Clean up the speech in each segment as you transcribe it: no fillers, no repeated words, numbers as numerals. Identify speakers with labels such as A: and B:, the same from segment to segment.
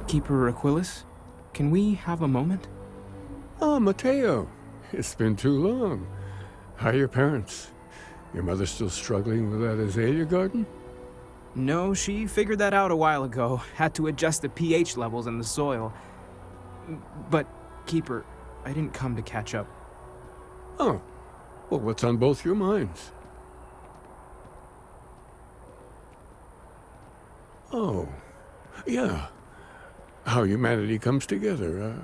A: Keeper Aquilus, can we have a moment?
B: Ah, Mateo. It's been too long. How are your parents? Your mother still struggling with that azalea garden?
A: No, she figured that out a while ago. Had to adjust the pH levels in the soil. But, Keeper, I didn't come to catch up.
B: Oh. Well, what's on both your minds? Oh. Yeah. How humanity comes together.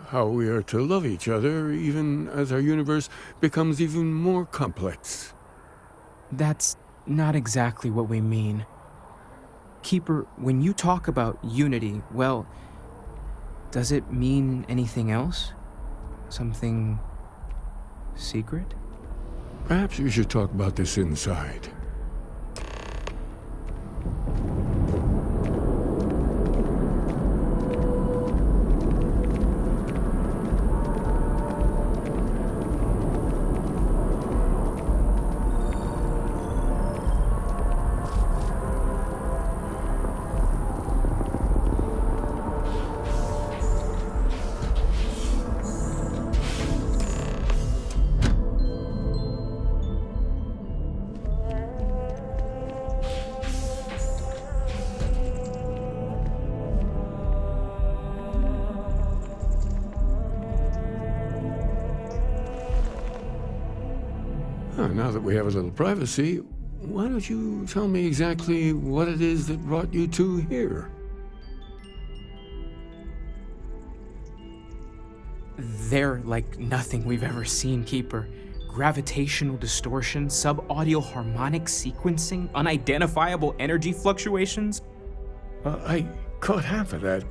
B: How we are to love each other even as our universe becomes even more complex.
A: That's not exactly what we mean. Keeper, when you talk about unity, well, does it mean anything else? Something secret?
B: Perhaps we should talk about this inside. Now that we have a little privacy, why don't you tell me exactly what it is that brought you two here?
A: They're like nothing we've ever seen, Keeper. Gravitational distortion, sub-audio harmonic sequencing, unidentifiable energy fluctuations.
B: I caught half of that.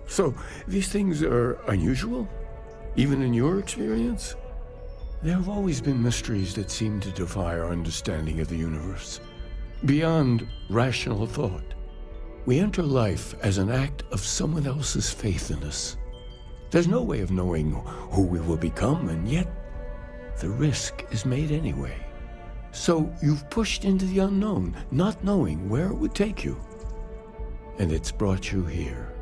B: So, these things are unusual? Even in your experience? There have always been mysteries that seem to defy our understanding of the universe. Beyond rational thought, we enter life as an act of someone else's faith in us. There's no way of knowing who we will become, and yet the risk is made anyway. So you've pushed into the unknown, not knowing where it would take you. And it's brought you here.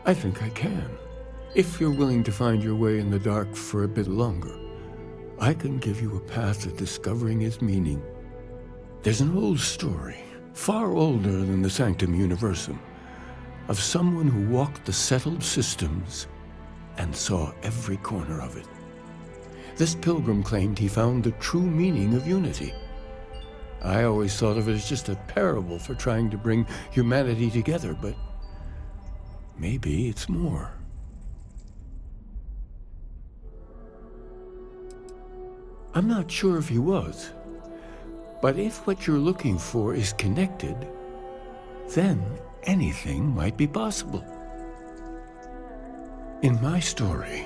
B: I think I can. If you're willing to find your way in the dark for a bit longer, I can give you a path to discovering its meaning. There's an old story, far older than the Sanctum Universum, of someone who walked the settled systems and saw every corner of it. This pilgrim claimed he found the true meaning of unity. I always thought of it as just a parable for trying to bring humanity together, but maybe it's more. I'm not sure if he was, but if what you're looking for is connected, then anything might be possible. In my story,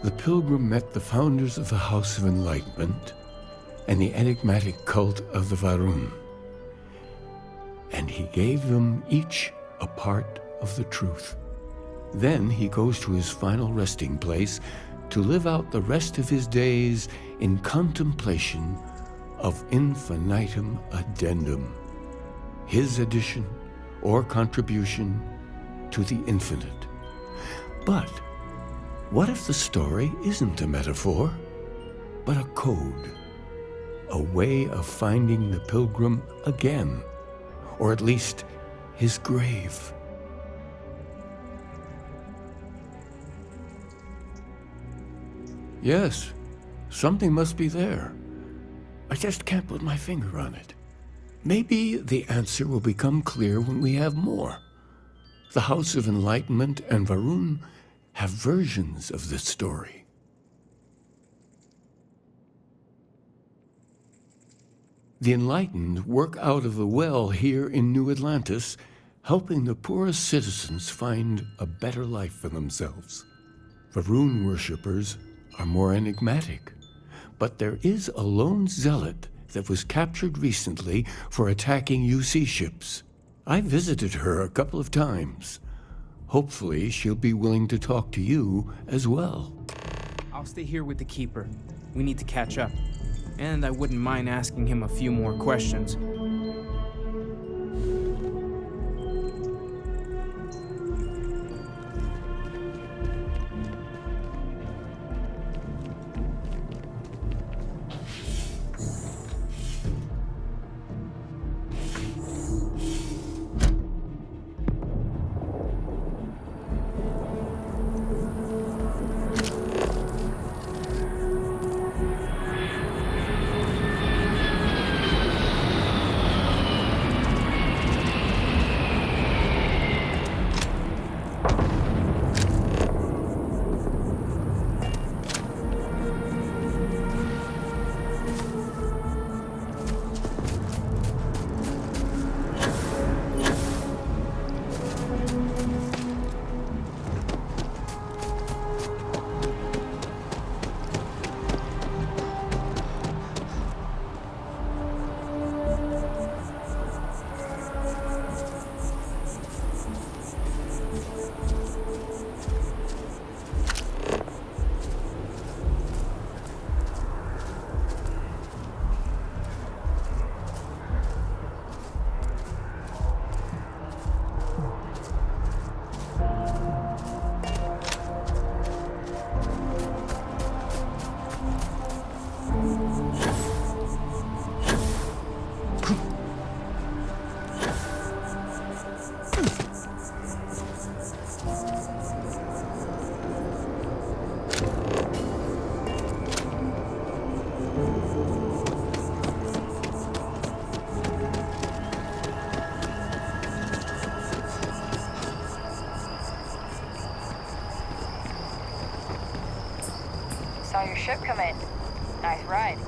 B: the pilgrim met the founders of the House of Enlightenment and the enigmatic cult of the Varun, and he gave them each a part of the truth. Then he goes to his final resting place to live out the rest of his days in contemplation of infinitum addendum, his addition or contribution to the infinite. But what if the story isn't a metaphor, but a code, a way of finding the pilgrim again, or at least his grave? Yes, something must be there. I just can't put my finger on it. Maybe the answer will become clear when we have more. The House of Enlightenment and Varun have versions of this story. The Enlightened work out of the well here in New Atlantis, helping the poorest citizens find a better life for themselves. Varun worshippers are more enigmatic, but there is a lone zealot that was captured recently for attacking UC ships. I visited her a couple of times. Hopefully she'll be willing to talk to you as well.
A: I'll stay here with the Keeper. We need to catch up. And I wouldn't mind asking him a few more questions.
C: Saw your ship come in. Nice ride.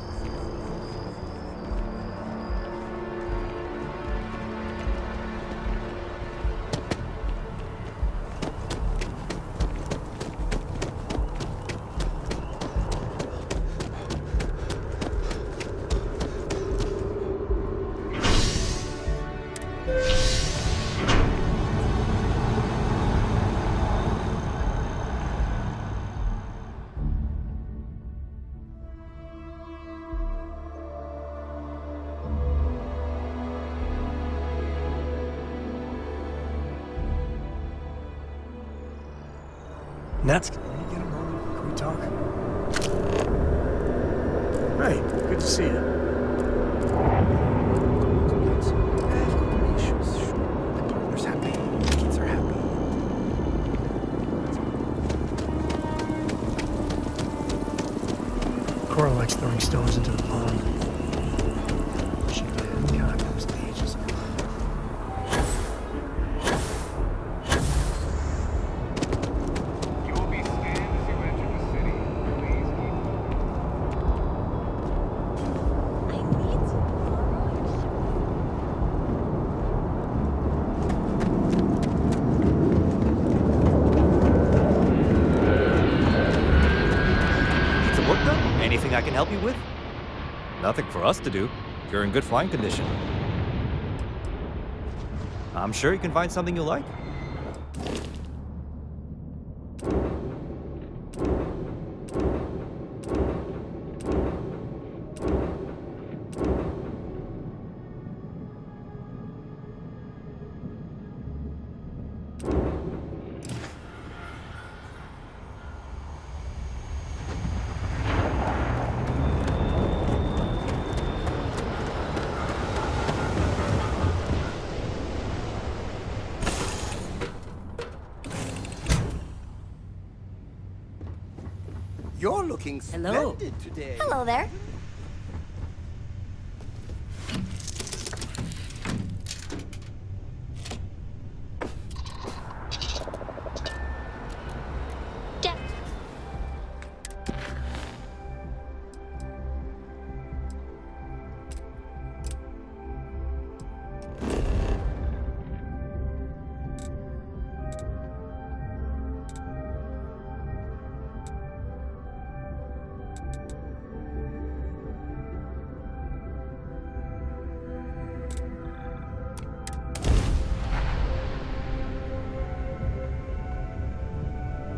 D: Nuts. Can you get a moment? Can we talk? Hey, good to see you.
E: The partner's happy. The kids are happy.
D: Cora likes throwing stones into the pond. She did. God, that was ages ago.
F: You will be scanned as you enter the city. Please keep.
C: I need to borrow your ship.
G: Need some work done? Anything I can help you with? Nothing for us to do. You're in good flying condition. I'm sure you can find something you like.
E: You're looking
C: Hello.
E: splendid today.
C: Hello there.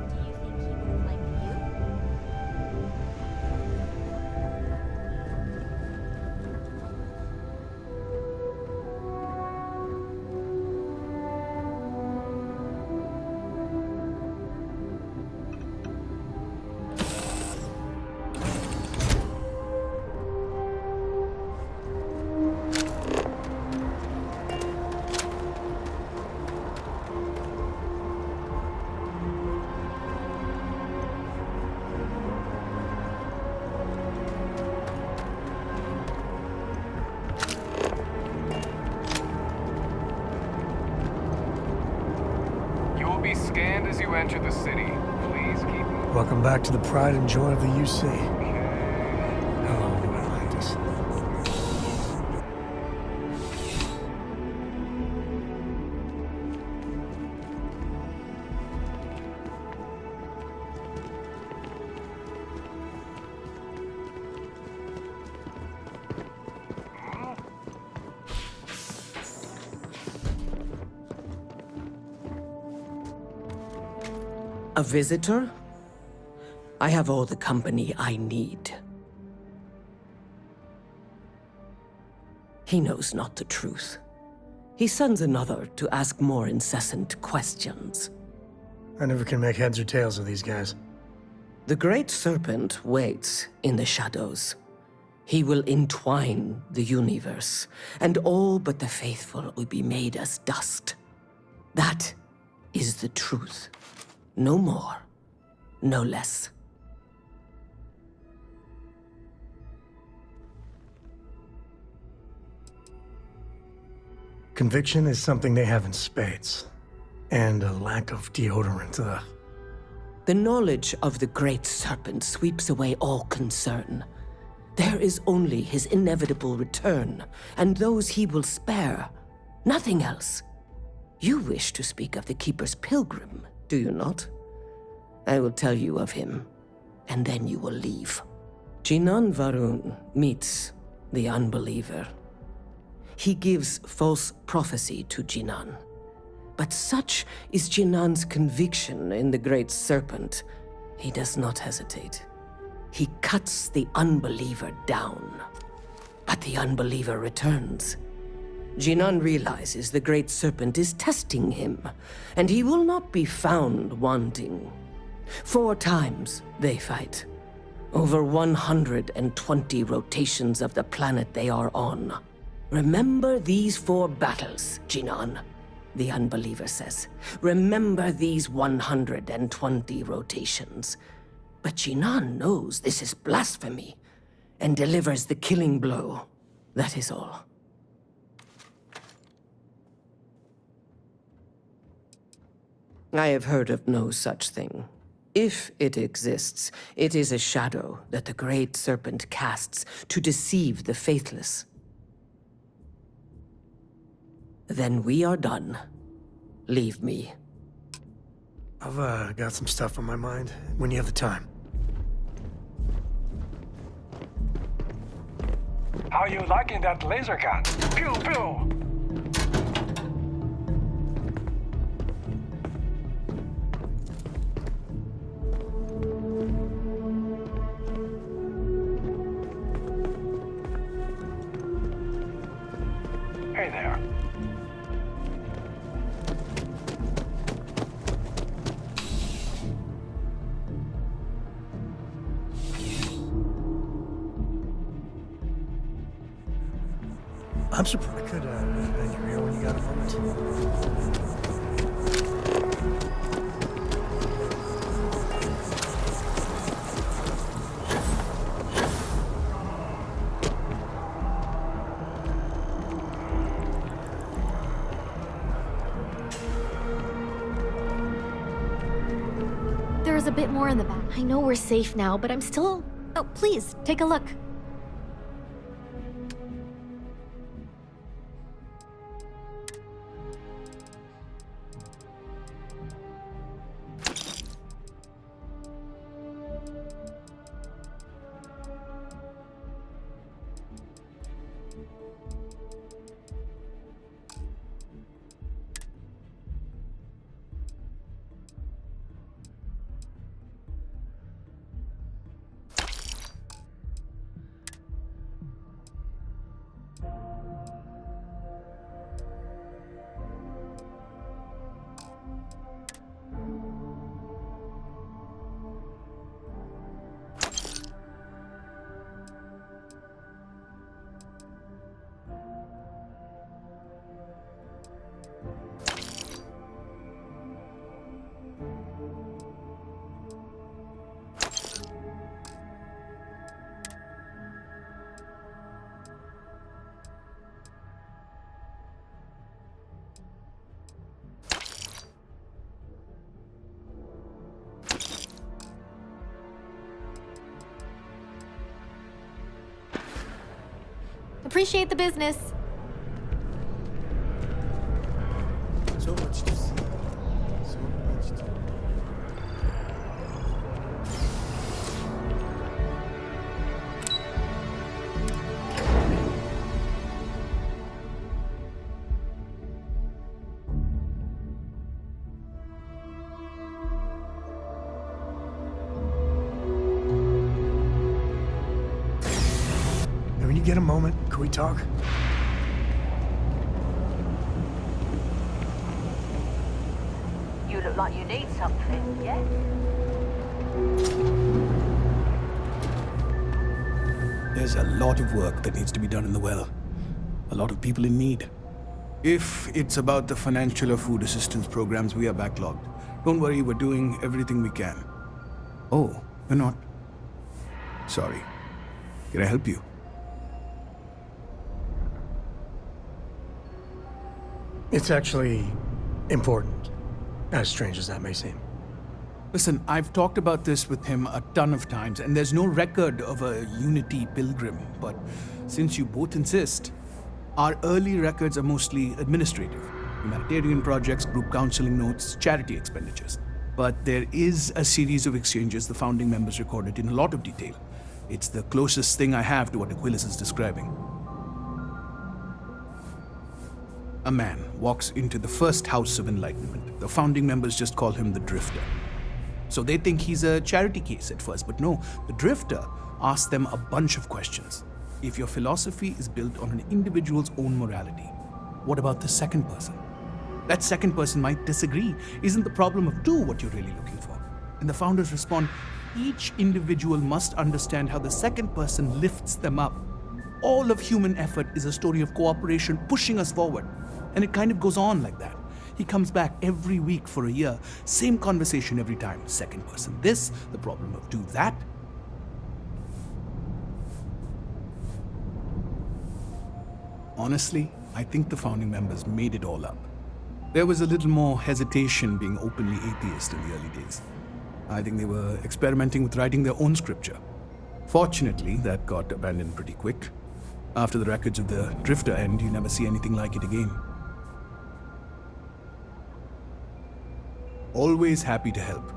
C: Do you think he would have liked you?
F: You will be scanned as you enter the city. Please keep.
D: Welcome back to the pride and joy of the UC.
F: Okay.
D: Hello, New Atlantis.
H: A visitor? I have all the company I need. He knows not the truth. He sends another to ask more incessant questions.
D: I never can make heads or tails of these guys.
H: The Great Serpent waits in the shadows. He will entwine the universe, and all but the faithful will be made as dust. That is the truth. No more, no less.
D: Conviction is something they have in spades. And a lack of deodorant, ugh.
H: The knowledge of the great serpent sweeps away all concern. There is only his inevitable return, and those he will spare. Nothing else. You wish to speak of the Keeper's pilgrim, do you not? I will tell you of him, and then you will leave. Jinan Varun meets the unbeliever. He gives false prophecy to Jinan. But such is Jinan's conviction in the great serpent, he does not hesitate. He cuts the unbeliever down. But the unbeliever returns. Jinan realizes the great serpent is testing him, and he will not be found wanting. 4 times they fight. Over 120 rotations of the planet they are on. Remember these 4 battles, Jinan, the unbeliever says. Remember these 120 rotations. But Jinan knows this is blasphemy and delivers the killing blow. That is all. I have heard of no such thing. If it exists, it is a shadow that the great serpent casts to deceive the faithless. Then we are done. Leave me.
D: I've got some stuff on my mind when you have the time.
F: How you liking that laser gun? Pew pew! Hey there.
D: I'm surprised I could bend your ear when you got a moment.
C: There's a bit more in the back. I know we're safe now, but I'm still... Oh, please, take a look. Appreciate the business.
D: So much to see. So much to... When you get a moment, can we talk?
I: You look like you need something, yeah?
J: There's a lot of work that needs to be done in the well. A lot of people in need. If it's about the financial or food assistance programs, we are backlogged. Don't worry, we're doing everything we can. Oh, you're not? Sorry. Can I help you?
D: It's actually important, as strange as that may seem.
J: Listen, I've talked about this with him a ton of times, and there's no record of a Unity pilgrim. But since you both insist, our early records are mostly administrative: humanitarian projects, group counseling notes, charity expenditures. But there is a series of exchanges the founding members recorded in a lot of detail. It's the closest thing I have to what Aquilus is describing. A man walks into the first House of Enlightenment. The founding members just call him the Drifter. So they think he's a charity case at first, but no, the Drifter asks them a bunch of questions. If your philosophy is built on an individual's own morality, what about the second person? That second person might disagree. Isn't the problem of two what you're really looking for? And the founders respond, each individual must understand how the second person lifts them up. All of human effort is a story of cooperation pushing us forward. And it kind of goes on like that. He comes back every week for a year. Same conversation every time. Second person this, the problem of do that. Honestly, I think the founding members made it all up. There was a little more hesitation being openly atheist in the early days. I think they were experimenting with writing their own scripture. Fortunately, that got abandoned pretty quick. After the records of the Drifter end, you never see anything like it again. Always happy to help.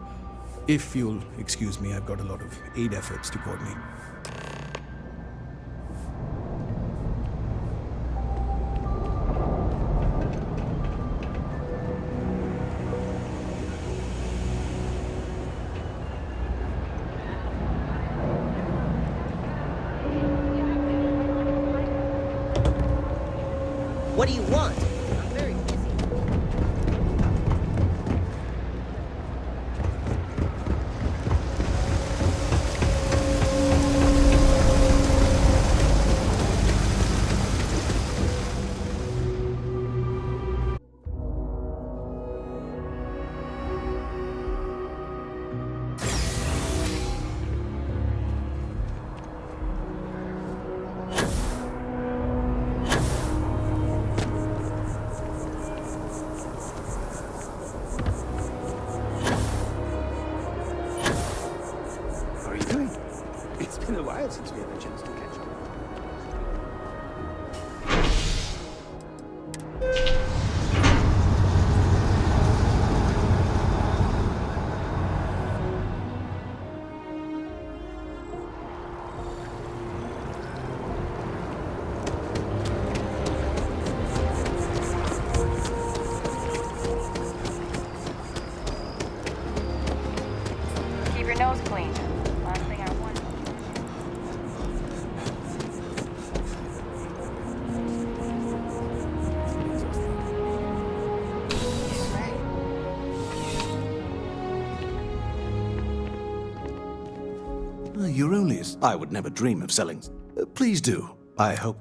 J: If you'll excuse me, I've got a lot of aid efforts to coordinate.
K: What do you want? I'm very busy.
E: How are you doing? It's been a while since we had a chance to catch up.
I: Keep your nose clean. Last thing I want.
L: Eurolies. I would never dream of selling. Please do. I hope.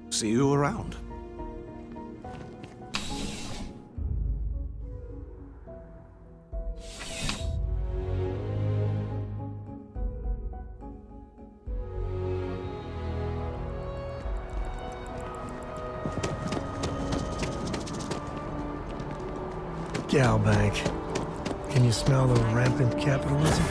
L: See you around.
D: Galbank. Can you smell the rampant capitalism?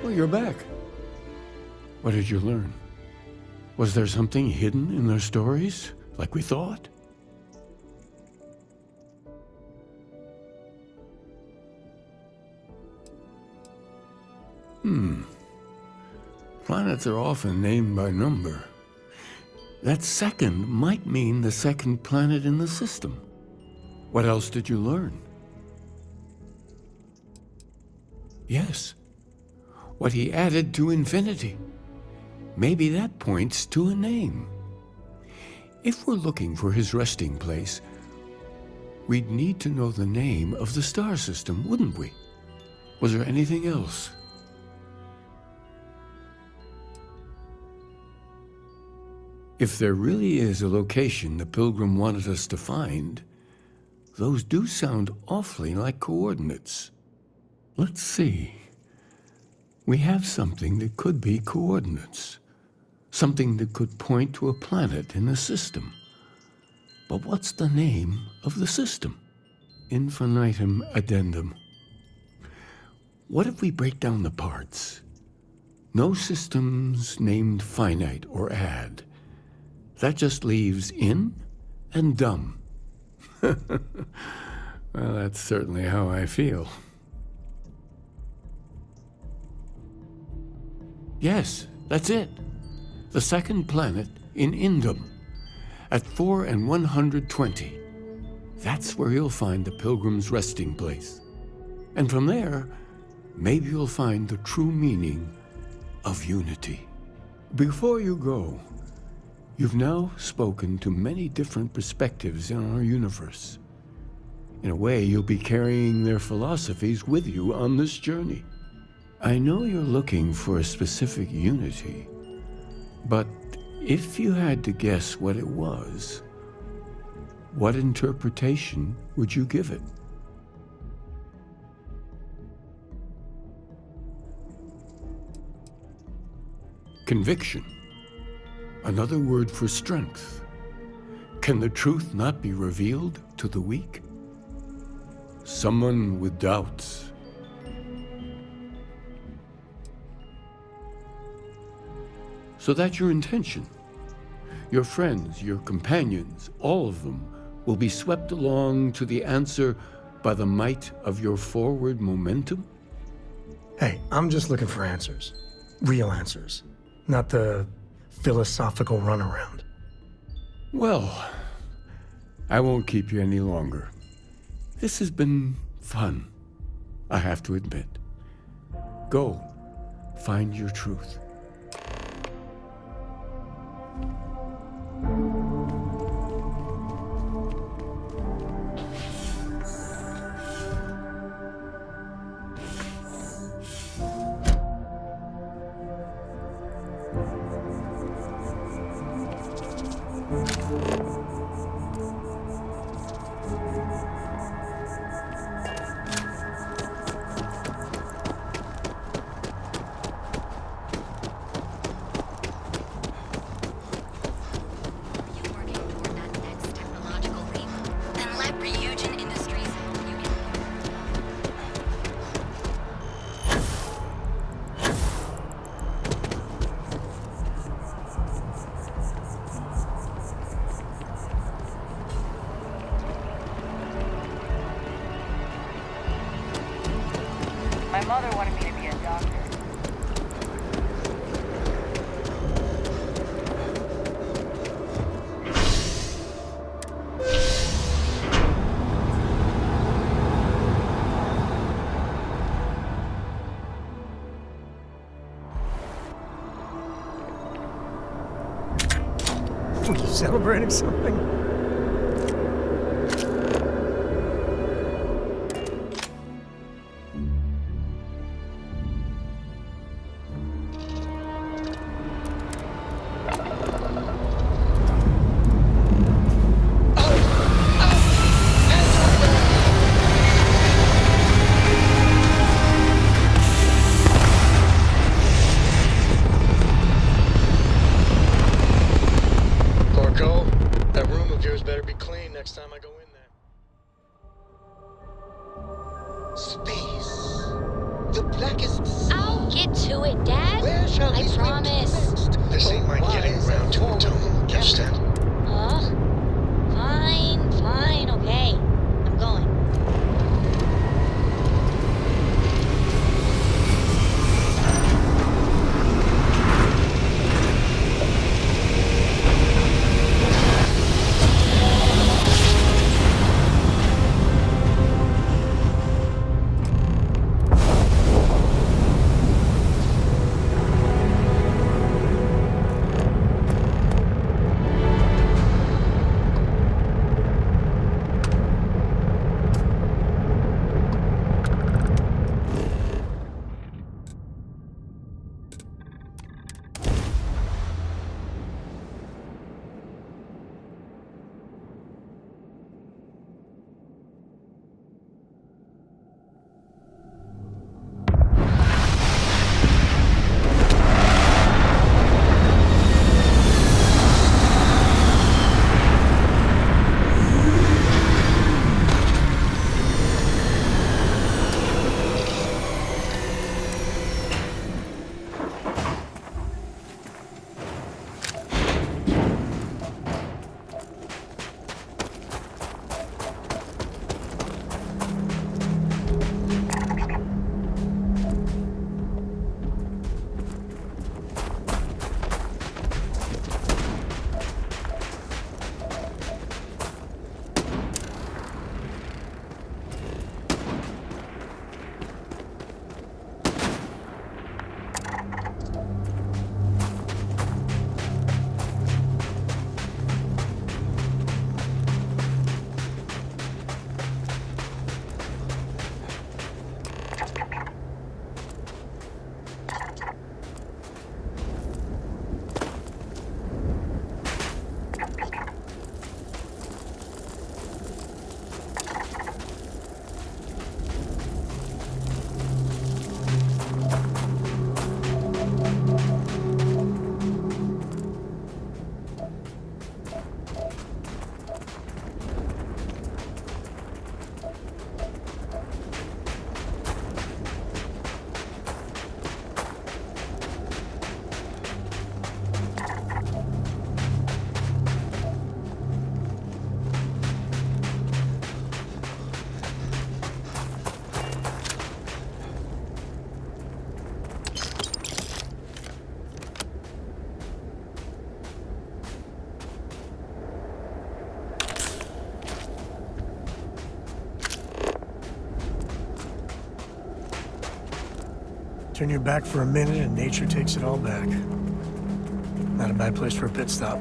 B: Well, you're back. What did you learn? Was there something hidden in their stories, like we thought? Planets are often named by number. That second might mean the second planet in the system. What else did you learn? Yes, what he added to infinity. Maybe that points to a name. If we're looking for his resting place, we'd need to know the name of the star system, wouldn't we? Was there anything else? If there really is a location the Pilgrim wanted us to find, those do sound awfully like coordinates. Let's see. We have something that could be coordinates. Something that could point to a planet in the system. But what's the name of the system? Infinitum addendum. What if we break down the parts? No systems named finite or add. That just leaves in and dumb. Well, that's certainly how I feel. Yes, that's it. The second planet in Indum, at 4 and 120. That's where you'll find the Pilgrim's resting place. And from there, maybe you'll find the true meaning of unity. Before you go, you've now spoken to many different perspectives in our universe. In a way, you'll be carrying their philosophies with you on this journey. I know you're looking for a specific unity, but if you had to guess what it was, what interpretation would you give it? Conviction. Another word for strength. Can the truth not be revealed to the weak? Someone with doubts. So that's your intention. Your friends, your companions, all of them will be swept along to the answer by the might of your forward momentum?
D: Hey, I'm just looking for answers. Real answers. Not the philosophical runaround.
B: Well, I won't keep you any longer. This has been fun, I have to admit. Go, find your truth.
I: My mother wanted me to be a doctor.
D: Were you celebrating something? Turn your back for a minute and nature takes it all back. Not a bad place for a pit stop.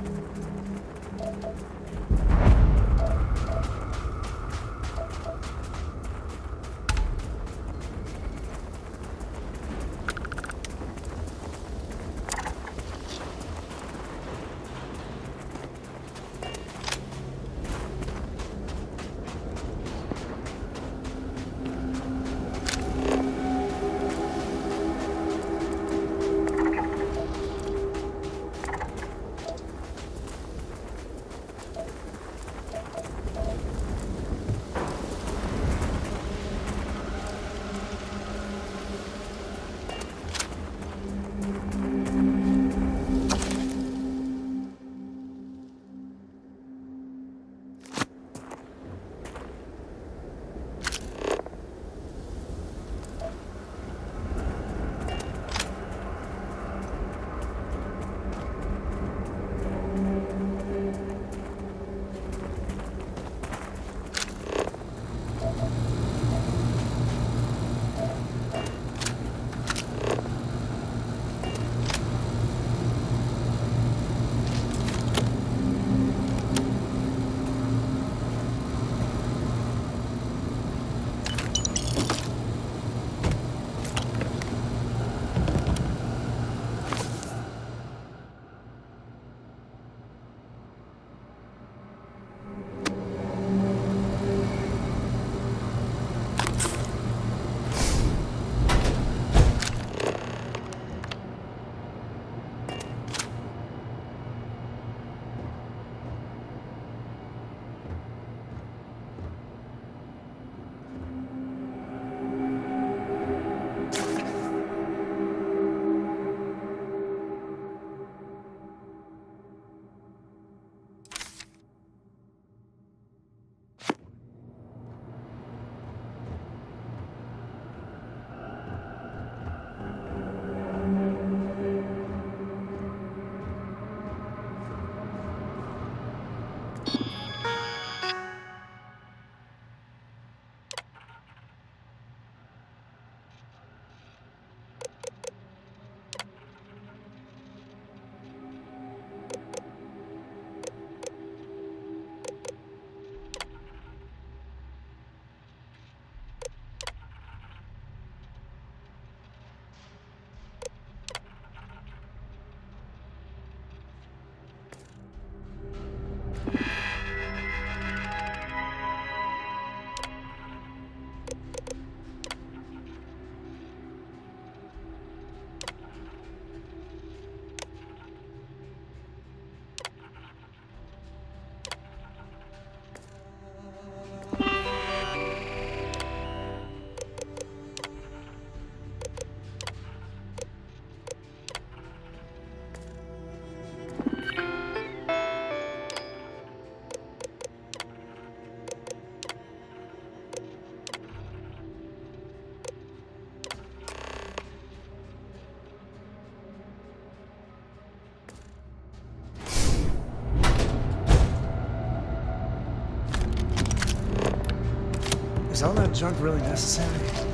D: Is all that junk really necessary?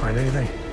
D: Find anything?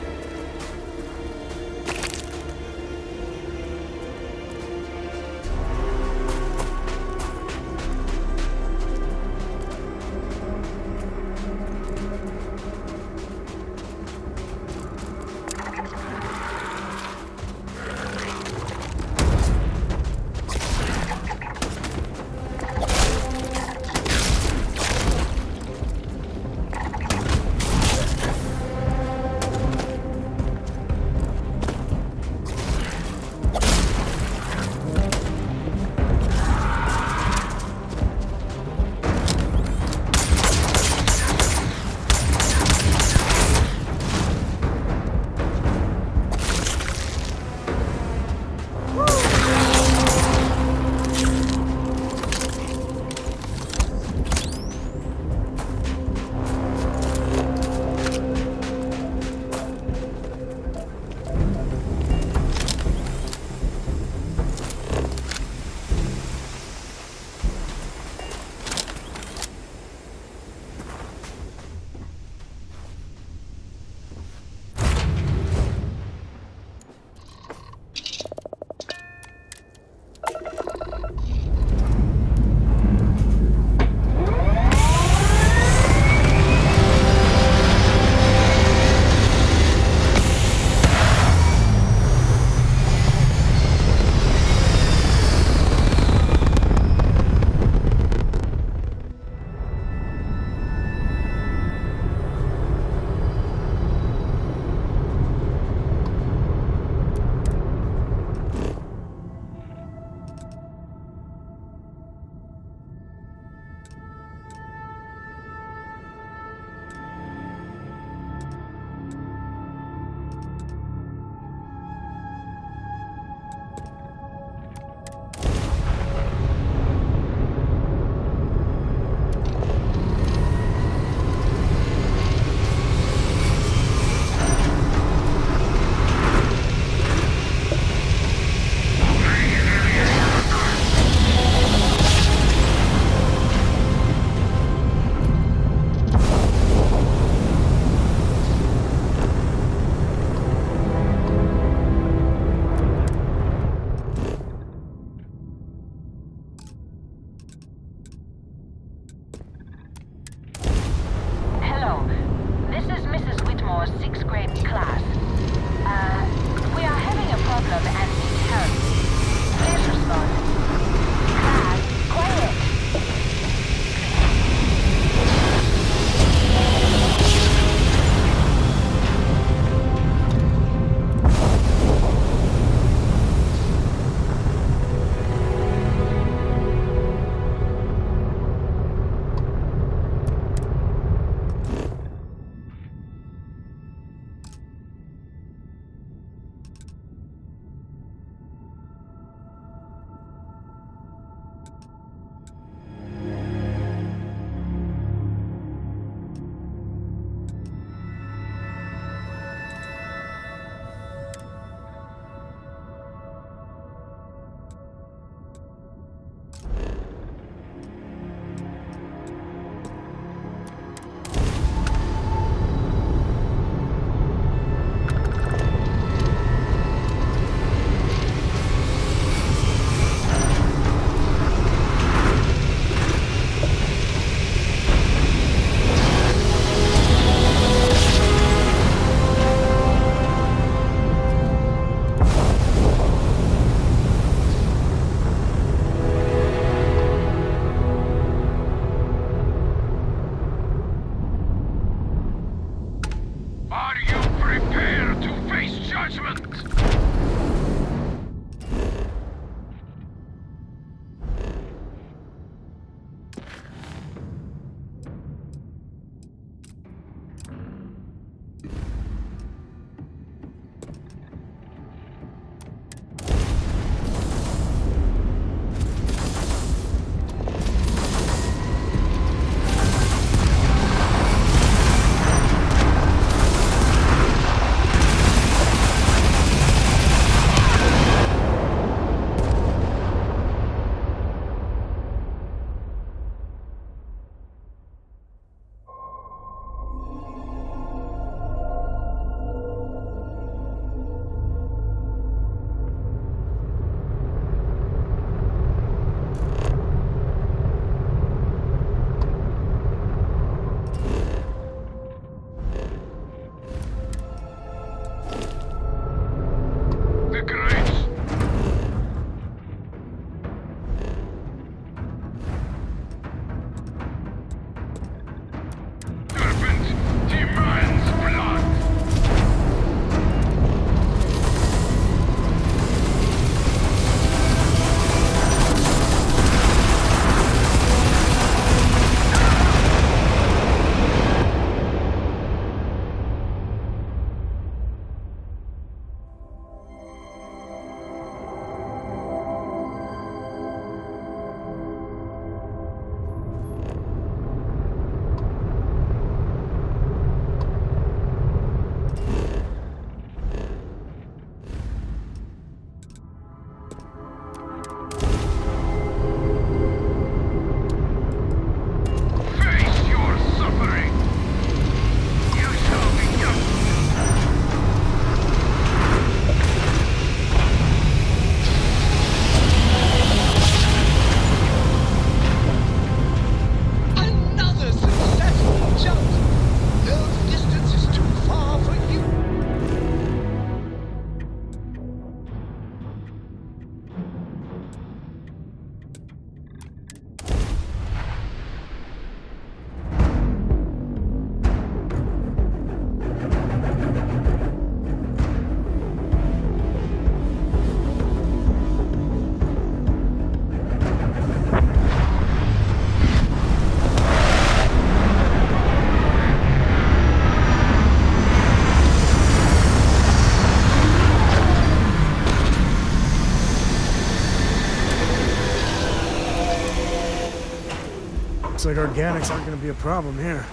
D: organics aren't gonna be a problem here.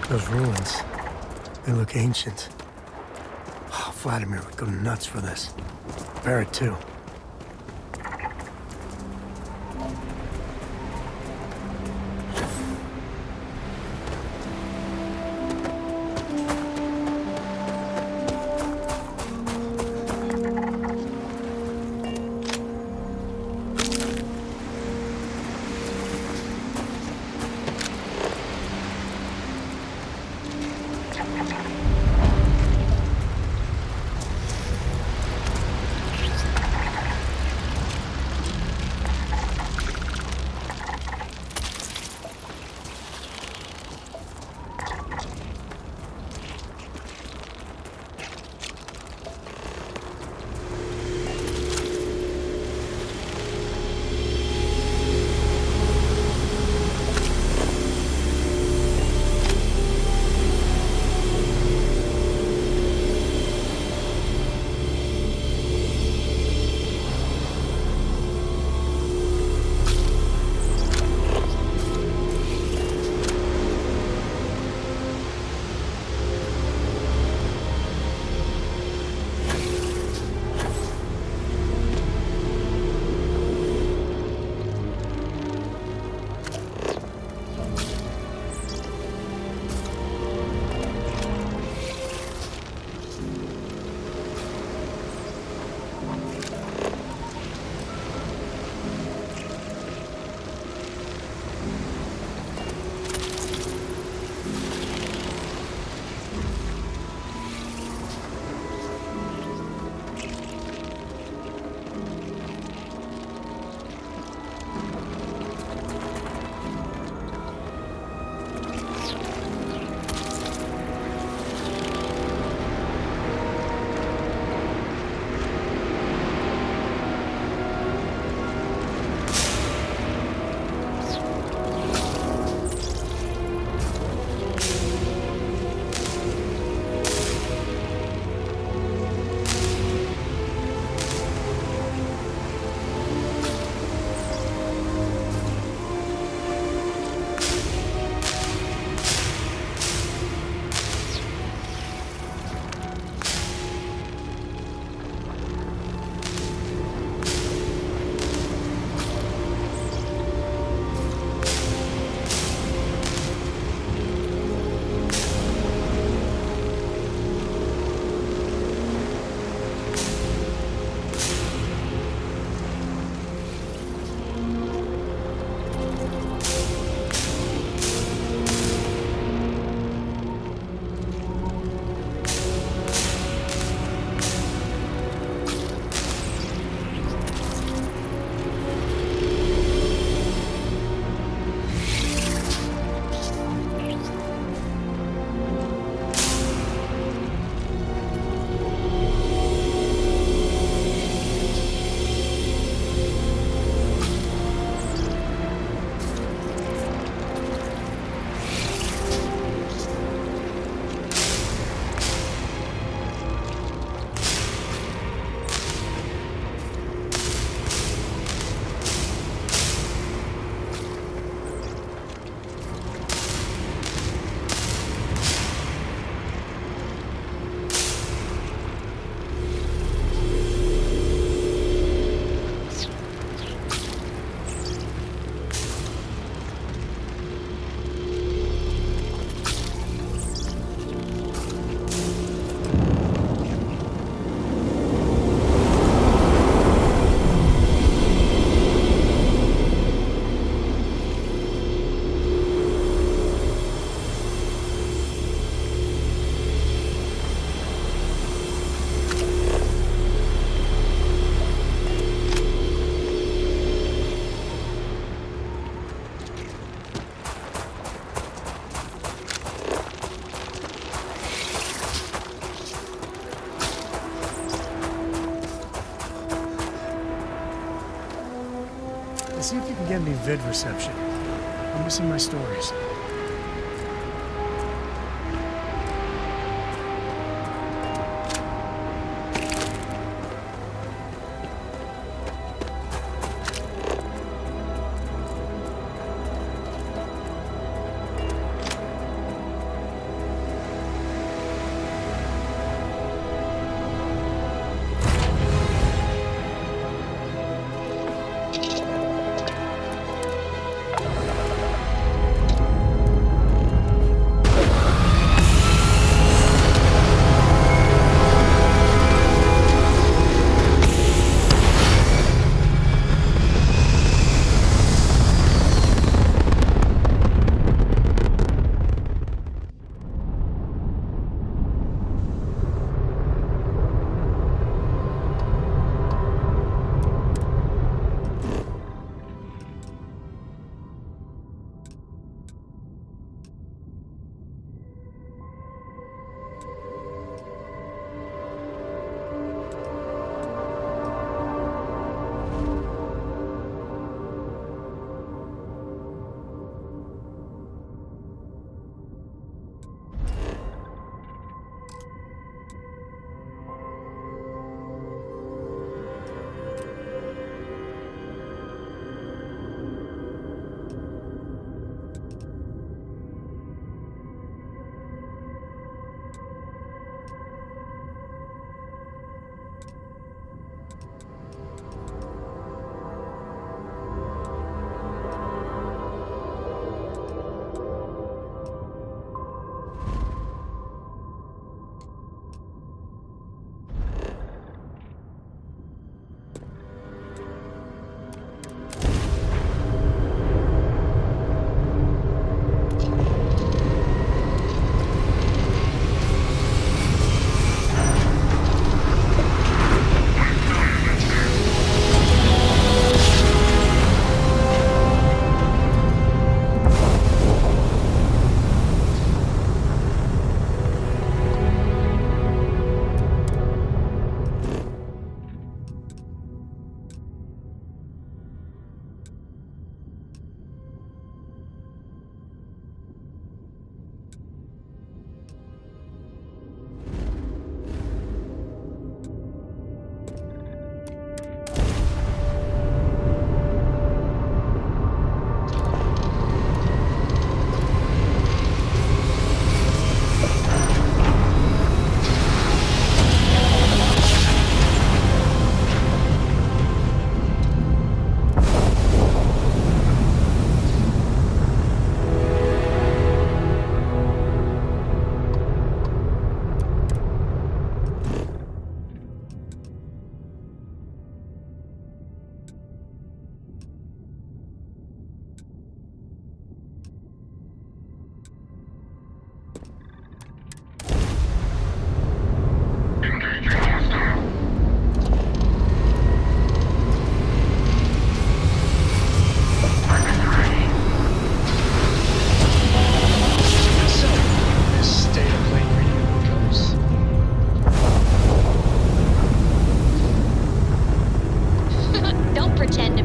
D: Those ruins, they look ancient. Oh, Vladimir would go nuts for this. Barrett, too. See if you can get any vid reception. I'm missing my stories.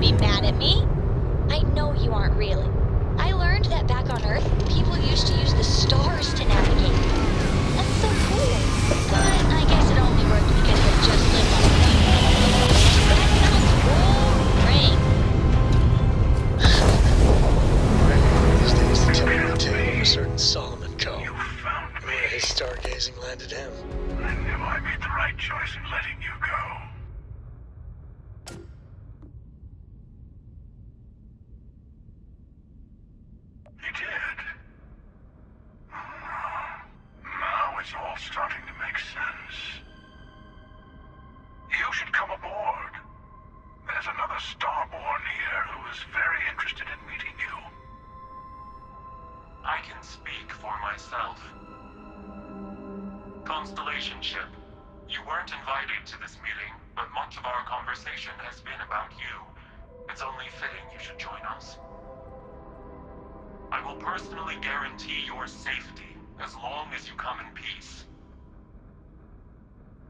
M: be mad at me. I know you aren't really. I learned that back on Earth, people used to use the stars to navigate. That's so cool. But I guess it only worked because they just lived on Earth. That sounds boring.
D: These days, to tell me the tale of a certain Solomon Coe. You found me. Where his stargazing landed him.
F: I knew I made the right choice in letting you go. You did. Now it's all starting to make sense. You should come aboard. There's another Starborn here who is very interested in meeting you.
N: I can speak for myself. Constellation ship, you weren't invited to this meeting, but much of our conversation has been about you. It's only fitting you should join us. I will personally guarantee your safety as long as you come in peace.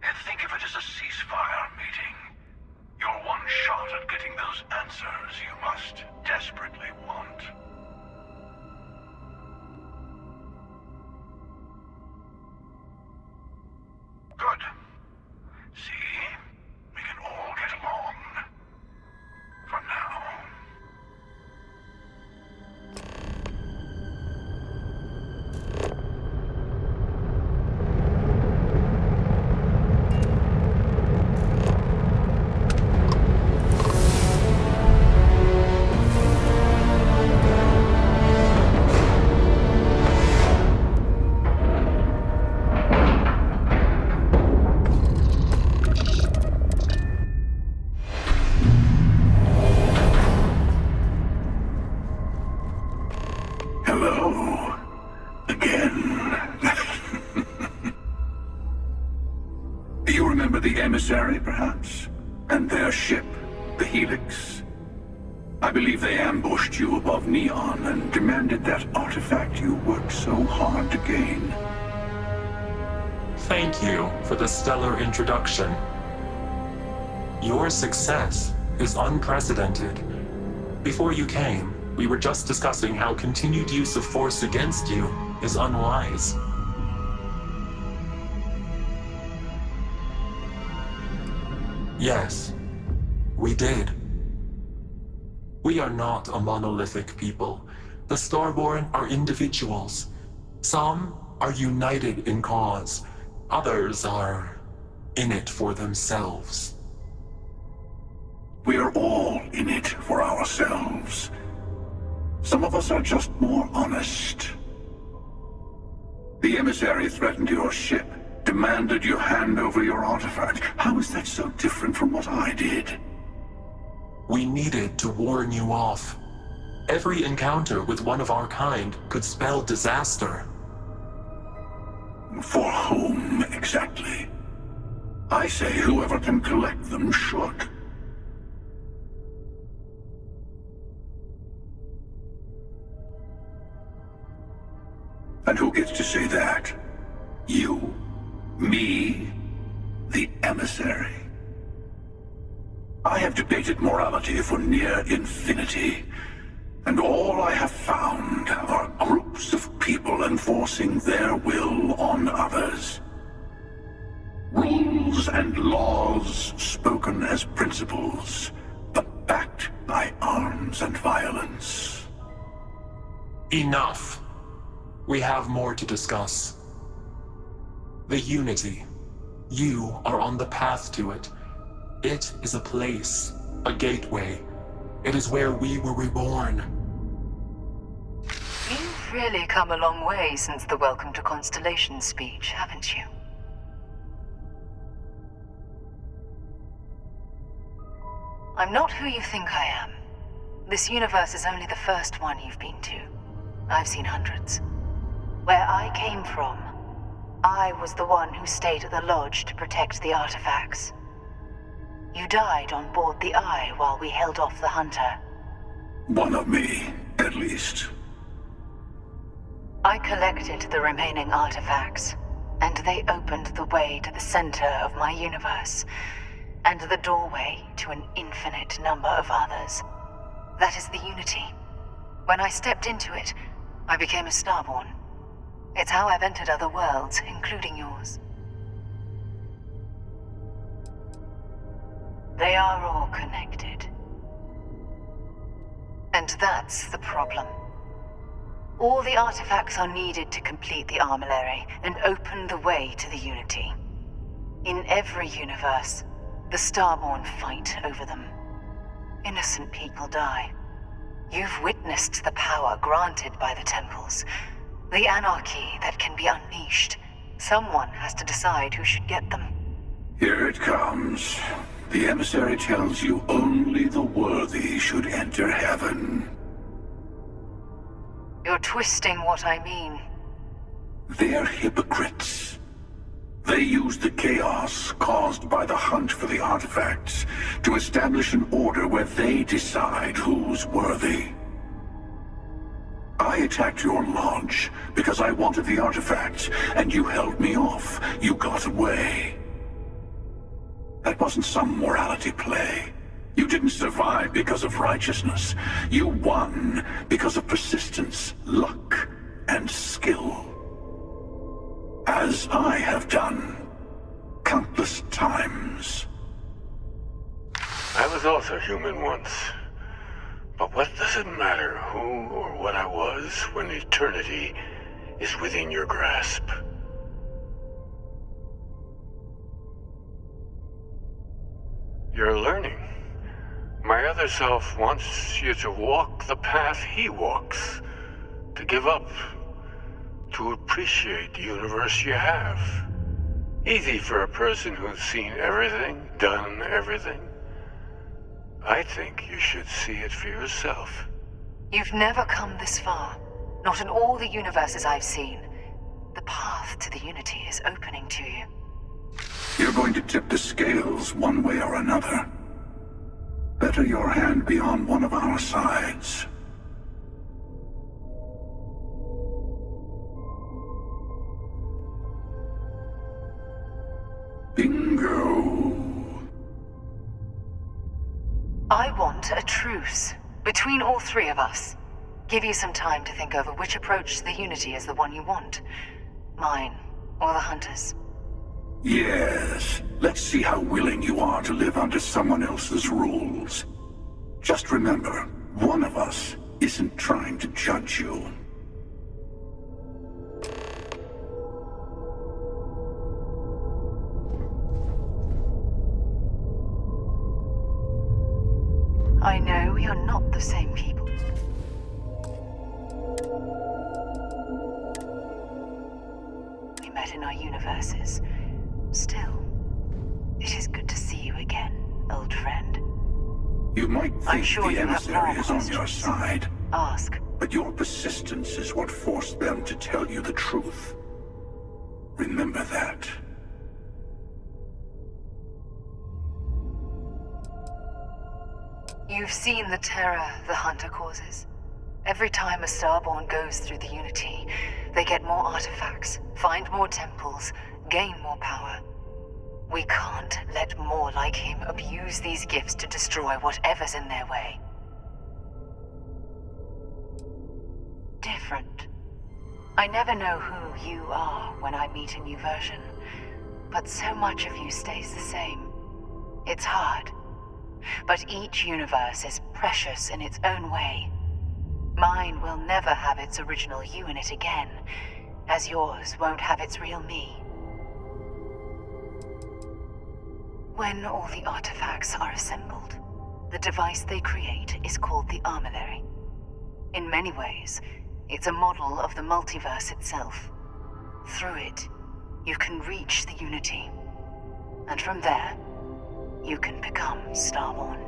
F: And think of it as a ceasefire meeting. You're one shot at getting those answers you must desperately want. Good. See? We can all get along. For now. Hello. Again. You remember the emissary, perhaps? And their ship, the Helix? I believe they ambushed you above Neon and demanded that artifact you worked so hard to gain.
N: Thank you for the stellar introduction. Your success is unprecedented. Before you came, we were just discussing how continued use of force against you is unwise. Yes, we did. We are not a monolithic people. The Starborn are individuals. Some are united in cause. Others are in it for themselves.
F: We are all in it for ourselves. Some of us are just more honest. The emissary threatened your ship, demanded you hand over your artifact. How is that so different from what I did?
N: We needed to warn you off. Every encounter with one of our kind could spell disaster.
F: For whom, exactly? I say whoever can collect them should. And who gets to say that? You? Me? The emissary? I have debated morality for near infinity, and all I have found are groups of people enforcing their will on others. Rules and laws spoken as principles, but backed by arms and violence.
N: Enough. We have more to discuss. The Unity. You are on the path to it. It is a place, a gateway. It is where we were reborn.
O: You've really come a long way since the Welcome to Constellation speech, haven't you? I'm not who you think I am. This universe is only the first one you've been to. I've seen hundreds. Where I came from, I was the one who stayed at the lodge to protect the artifacts. You died on board the Eye while we held off the Hunter.
F: One of me, at least.
O: I collected the remaining artifacts, and they opened the way to the center of my universe. and the doorway to an infinite number of others. That is the Unity. When I stepped into it, I became a Starborn. It's how I've entered other worlds, including yours. They are all connected. And that's the problem. All the artifacts are needed to complete the armillary and open the way to the Unity. In every universe, the Starborn fight over them. Innocent people die. You've witnessed the power granted by the temples, the anarchy that can be unleashed. Someone has to decide who should get them.
F: Here it comes. The emissary tells you only the worthy should enter heaven.
O: You're twisting what I mean.
F: They're hypocrites. They use the chaos caused by the hunt for the artifacts to establish an order where they decide who's worthy. I attacked your lodge because I wanted the artifacts, and you held me off. You got away. That wasn't some morality play. You didn't survive because of righteousness. You won because of persistence, luck, and skill. As I have done countless times.
B: I was also human once. But what does it matter who or what I was when eternity is within your grasp? You're learning. My other self wants you to walk the path he walks, to give up, to appreciate the universe you have. Easy for a person who's seen everything, done everything. I think you should see it for yourself.
O: You've never come this far. Not in all the universes I've seen. The path to the Unity is opening to you.
F: You're going to tip the scales one way or another. Better your hand be on one of our sides. Bingo.
O: I want a truce between all three of us. Give you some time to think over which approach to the Unity is the one you want. Mine, or the Hunters.
F: Yes. Let's see how willing you are to live under someone else's rules. Just remember, one of us isn't trying to judge you.
O: I know you're not the same people. We met in our universes. Still, it is good to see you again, old friend.
F: You might
O: I'm
F: think
O: sure
F: the
O: you have more
F: emissary is on your
O: questions.
F: side,
O: Ask.
F: but your persistence is what forced them to tell you the truth. Remember that.
O: You've seen the terror the Hunter causes. Every time a Starborn goes through the Unity, they get more artifacts, find more temples, gain more power. We can't let more like him abuse these gifts to destroy whatever's in their way. Different. I never know who you are when I meet a new version, but so much of you stays the same. It's hard. But each universe is precious in its own way. Mine will never have its original you in it again, as yours won't have its real me. When all the artifacts are assembled, the device they create is called the Armillary. In many ways, it's a model of the multiverse itself. Through it, you can reach the Unity. And from there, you can become Starborn.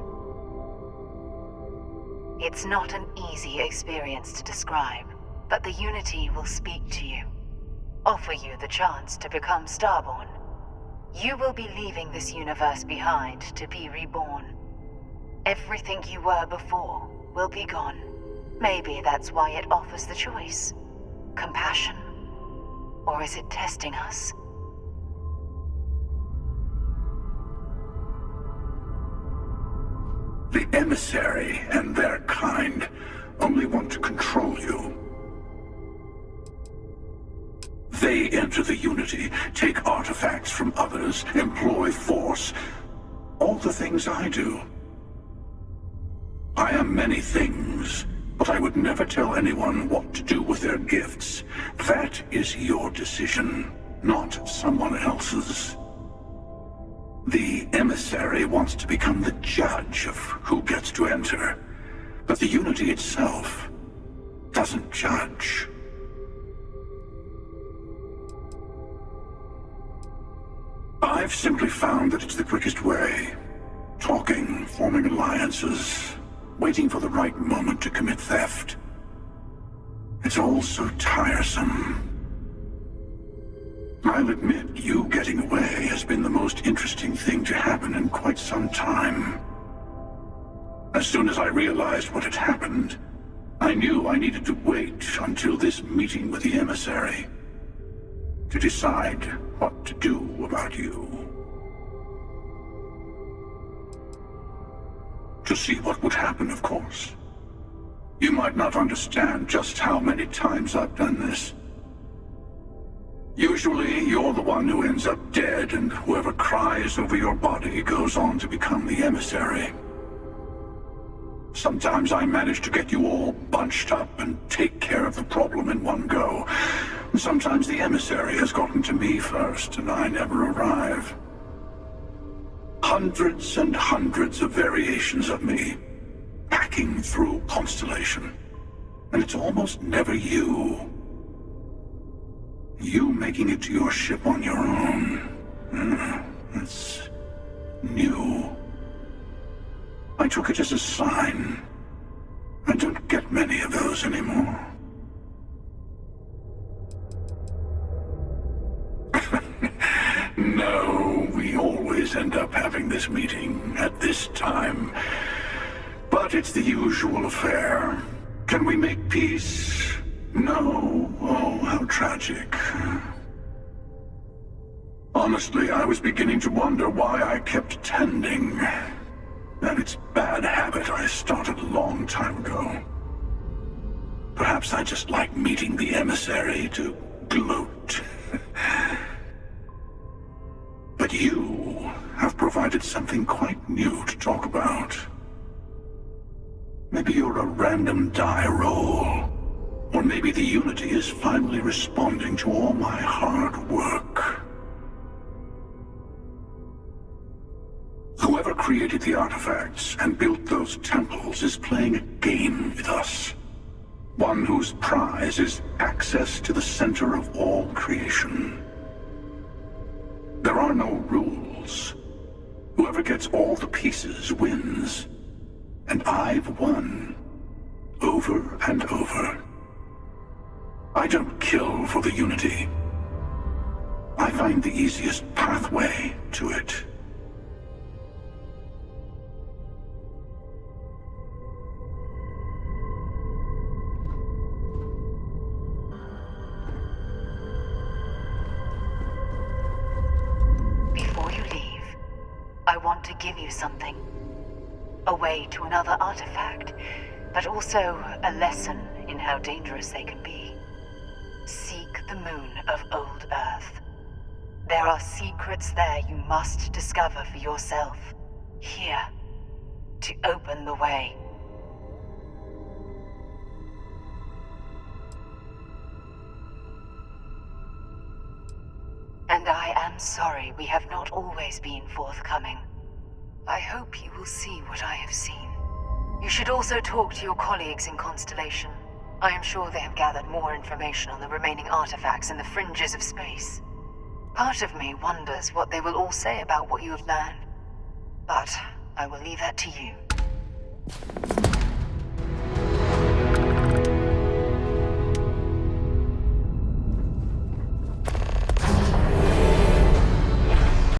O: It's not an easy experience to describe, but the Unity will speak to you, offer you the chance to become Starborn. You will be leaving this universe behind to be reborn. Everything you were before will be gone. Maybe that's why it offers the choice. Compassion? Or is it testing us?
F: emissary and their kind only want to control you. They enter the Unity, take artifacts from others, employ force. All the things I do. I am many things, but I would never tell anyone what to do with their gifts. That is your decision, not someone else's. The emissary wants to become the judge of who gets to enter, but the Unity itself doesn't judge. I've simply found that it's the quickest way. Talking, forming alliances, waiting for the right moment to commit theft. It's all so tiresome. I'll admit, you getting away has been the most interesting thing to happen in quite some time. As soon as I realized what had happened, I knew I needed to wait until this meeting with the emissary to decide what to do about you. To see what would happen, of course. You might not understand just how many times I've done this. Usually, you're the one who ends up dead, and whoever cries over your body goes on to become the emissary. Sometimes I manage to get you all bunched up and take care of the problem in one go. Sometimes the emissary has gotten to me first, and I never arrive. Hundreds and hundreds of variations of me, packing through Constellation. And it's almost never you. You making it to your ship on your own. That's new. I took it as a sign. I don't get many of those anymore. No, we always end up having this meeting at this time. But it's the usual affair. Can we make peace? No. Oh, how tragic. Honestly, I was beginning to wonder why I kept tending. And it's a bad habit I started a long time ago. Perhaps I just like meeting the emissary to gloat. But you have provided something quite new to talk about. Maybe you're a random die roll. Or maybe the Unity is finally responding to all my hard work. Whoever created the artifacts and built those temples is playing a game with us. One whose prize is access to the center of all creation. There are no rules. Whoever gets all the pieces wins. And I've won. Over and over. I don't kill for the Unity. I find the easiest pathway to it.
O: Before you leave, I want to give you something. A way to another artifact, but also a lesson in how dangerous they can be. Seek the moon of Old Earth. There are secrets there you must discover for yourself. Here, to open the way. And I am sorry we have not always been forthcoming. I hope you will see what I have seen. You should also talk to your colleagues in Constellation. I am sure they have gathered more information on the remaining artifacts in the fringes of space. Part of me wonders what they will all say about what you have learned. But I will leave that to you.